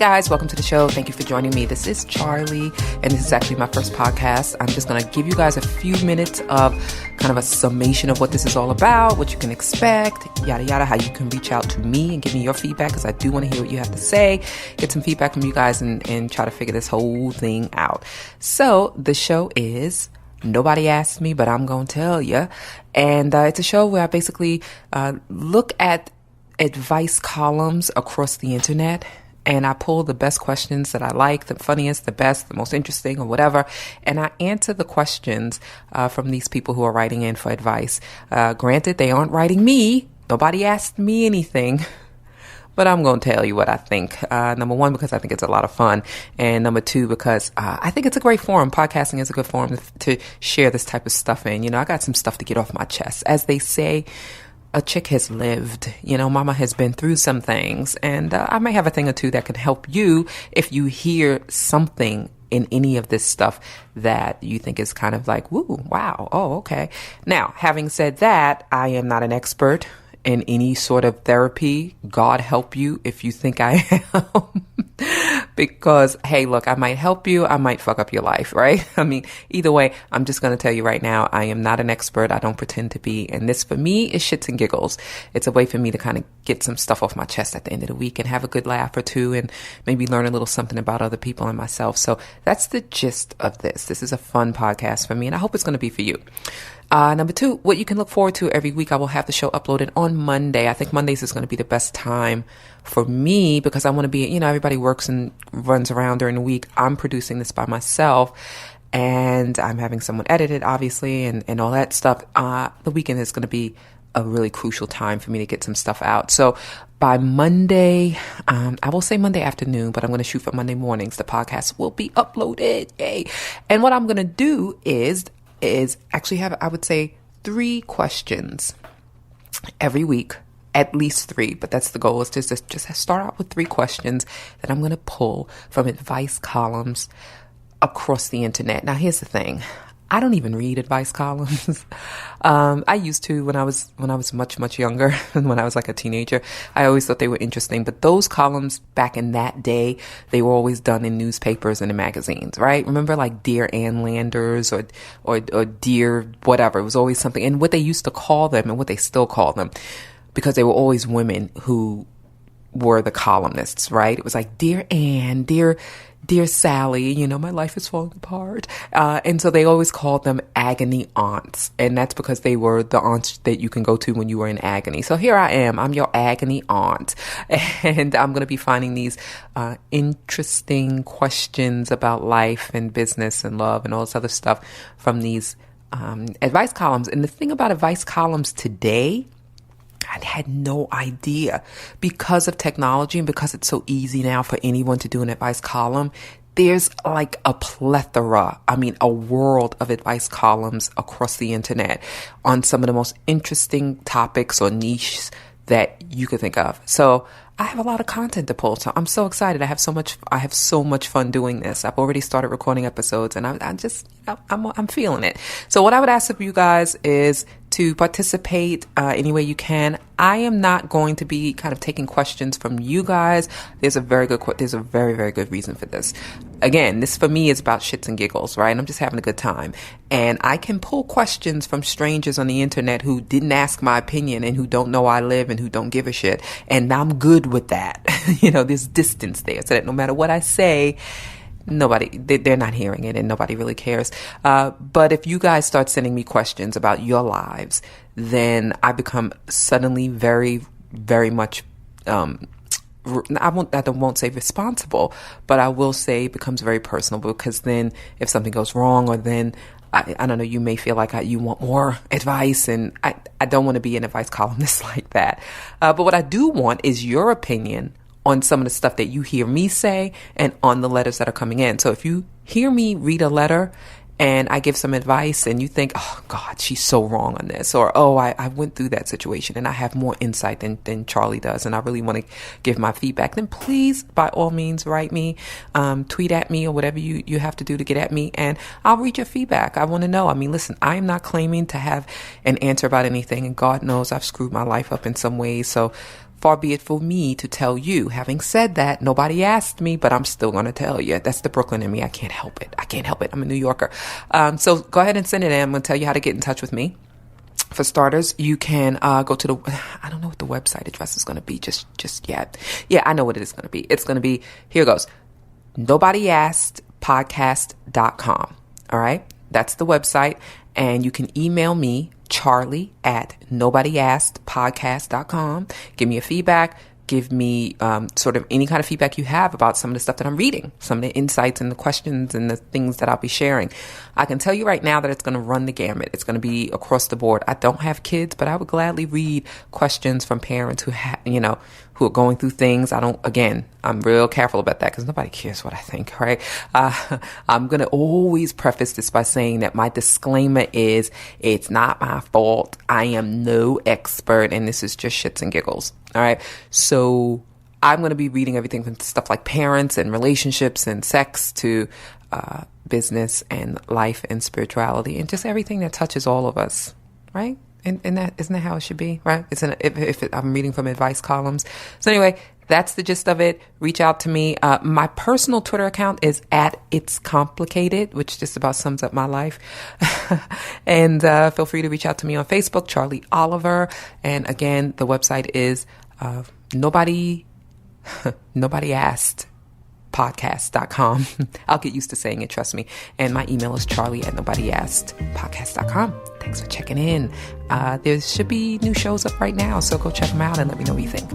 guys, welcome to the show. Thank you for joining me. This is Charlie, and this is actually my first podcast. I'm just going to give you guys a few minutes of kind of a summation of what this is all about, what you can expect, yada yada, how you can reach out to me and give me your feedback, because I do want to hear what you have to say, get some feedback from you guys, and try to figure this whole thing out. So the show is Nobody Asked Me, but I'm going to tell you. And it's a show where I basically look at advice columns across the internet, and I pull the best questions that I like, the funniest, the best, the most interesting, or whatever, and I answer the questions from these people who are writing in for advice. Granted, they aren't writing me. Nobody asked me anything. But I'm going to tell you what I think. Number one, because I think it's a lot of fun. And number two, because I think it's a great forum. Podcasting is a good forum to share this type of stuff in. You know, I got some stuff to get off my chest. As they say, a chick has lived. You know, mama has been through some things. And I may have a thing or two that can help you if you hear something in any of this stuff that you think is kind of like, woo, wow, oh, okay. Now, having said that, I am not an expert in any sort of therapy. God help you if you think I am. Because, hey, look, I might help you. I might fuck up your life, right? I mean, either way, I'm just going to tell you right now, I am not an expert. I don't pretend to be. And this, for me, is shits and giggles. It's a way for me to kind of get some stuff off my chest at the end of the week and have a good laugh or two and maybe learn a little something about other people and myself. So that's the gist of this. This is a fun podcast for me, and I hope it's going to be for you. Number two, what you can look forward to every week, I will have the show uploaded on Monday. I think Mondays is going to be the best time for me because I want to be, you know, everybody works and runs around during the week. I'm producing this by myself, and I'm having someone edit it, obviously, and all that stuff. The weekend is going to be a really crucial time for me to get some stuff out. So by Monday, I will say Monday afternoon, but I'm going to shoot for Monday mornings. The podcast will be uploaded. Yay. And what I'm going to do is actually have, I would say, 3 questions every week, at least 3, but that's the goal, is to just start out with 3 questions that I'm going to pull from advice columns across the internet. Now, here's the thing. I don't even read advice columns. I used to when I was much, much younger, and when I was like a teenager. I always thought they were interesting. But those columns back in that day, they were always done in newspapers and in magazines, right? Remember, like Dear Ann Landers or Dear whatever. It was always something. And what they used to call them, and what they still call them, because they were always women who were the columnists, right? It was like, Dear Ann, Dear Sally, you know, my life is falling apart. And so they always called them agony aunts. And that's because they were the aunts that you can go to when you were in agony. So here I am. I'm your agony aunt. And I'm going to be finding these interesting questions about life and business and love and all this other stuff from these advice columns. And the thing about advice columns today, I had no idea. Because of technology and because it's so easy now for anyone to do an advice column, there's like a plethora, a world of advice columns across the internet on some of the most interesting topics or niches that you could think of. So I have a lot of content to pull. So I'm so excited. I have so much fun doing this. I've already started recording episodes, and I'm feeling it. So what I would ask of you guys is to participate any way you can. I am not going to be kind of taking questions from you guys. There's a very, very good reason for this. Again, this for me is about shits and giggles, right? I'm just having a good time. And I can pull questions from strangers on the internet who didn't ask my opinion and who don't know I live and who don't give a shit. And I'm good with that. You know, there's distance there so that no matter what I say, they're not hearing it and nobody really cares. But if you guys start sending me questions about your lives, then I become suddenly very, very much, I won't say responsible, but I will say it becomes very personal, because then if something goes wrong, or then I don't know, you may feel like you want more advice, and I don't want to be an advice columnist like that. But what I do want is your opinion on some of the stuff that you hear me say and on the letters that are coming in. So if you hear me read a letter and I give some advice and you think, oh God, she's so wrong on this, or oh, I went through that situation and I have more insight than Charlie does, and I really want to give my feedback, then please, by all means, write me, tweet at me, or whatever you have to do to get at me, and I'll read your feedback. I want to know. Listen, I am not claiming to have an answer about anything, and God knows I've screwed my life up in some ways. So far be it for me to tell you. Having said that, nobody asked me, but I'm still going to tell you. That's the Brooklyn in me. I can't help it. I'm a New Yorker. So go ahead and send it in. I'm going to tell you how to get in touch with me. For starters, you can go to I don't know what the website address is going to be just yet. Yeah, I know what it is going to be. It's going to be, here goes, nobodyaskedpodcast.com. All right. That's the website. And you can email me, Charlie at nobodyaskedpodcast.com. Give me a feedback. Give me sort of any kind of feedback you have about some of the stuff that I'm reading, some of the insights and the questions and the things that I'll be sharing. I can tell you right now that it's going to run the gamut. It's going to be across the board. I don't have kids, but I would gladly read questions from parents who who are going through things. I'm real careful about that because nobody cares what I think, right? I'm going to always preface this by saying that my disclaimer is it's not my fault. I am no expert and this is just shits and giggles. All right. So I'm going to be reading everything from stuff like parents and relationships and sex to business and life and spirituality and just everything that touches all of us, right? And that isn't that how it should be, right? If I'm reading from advice columns. So anyway, that's the gist of it. Reach out to me. My personal Twitter account is @itscomplicated, which just about sums up my life. And feel free to reach out to me on Facebook, Charlie Oliver. And again, the website is nobody asked podcast.com. I'll get used to saying it, trust me. And my email is charlie@nobodyaskedpodcast.com. Thanks for checking in. There should be new shows up right now, so go check them out and let me know what you think.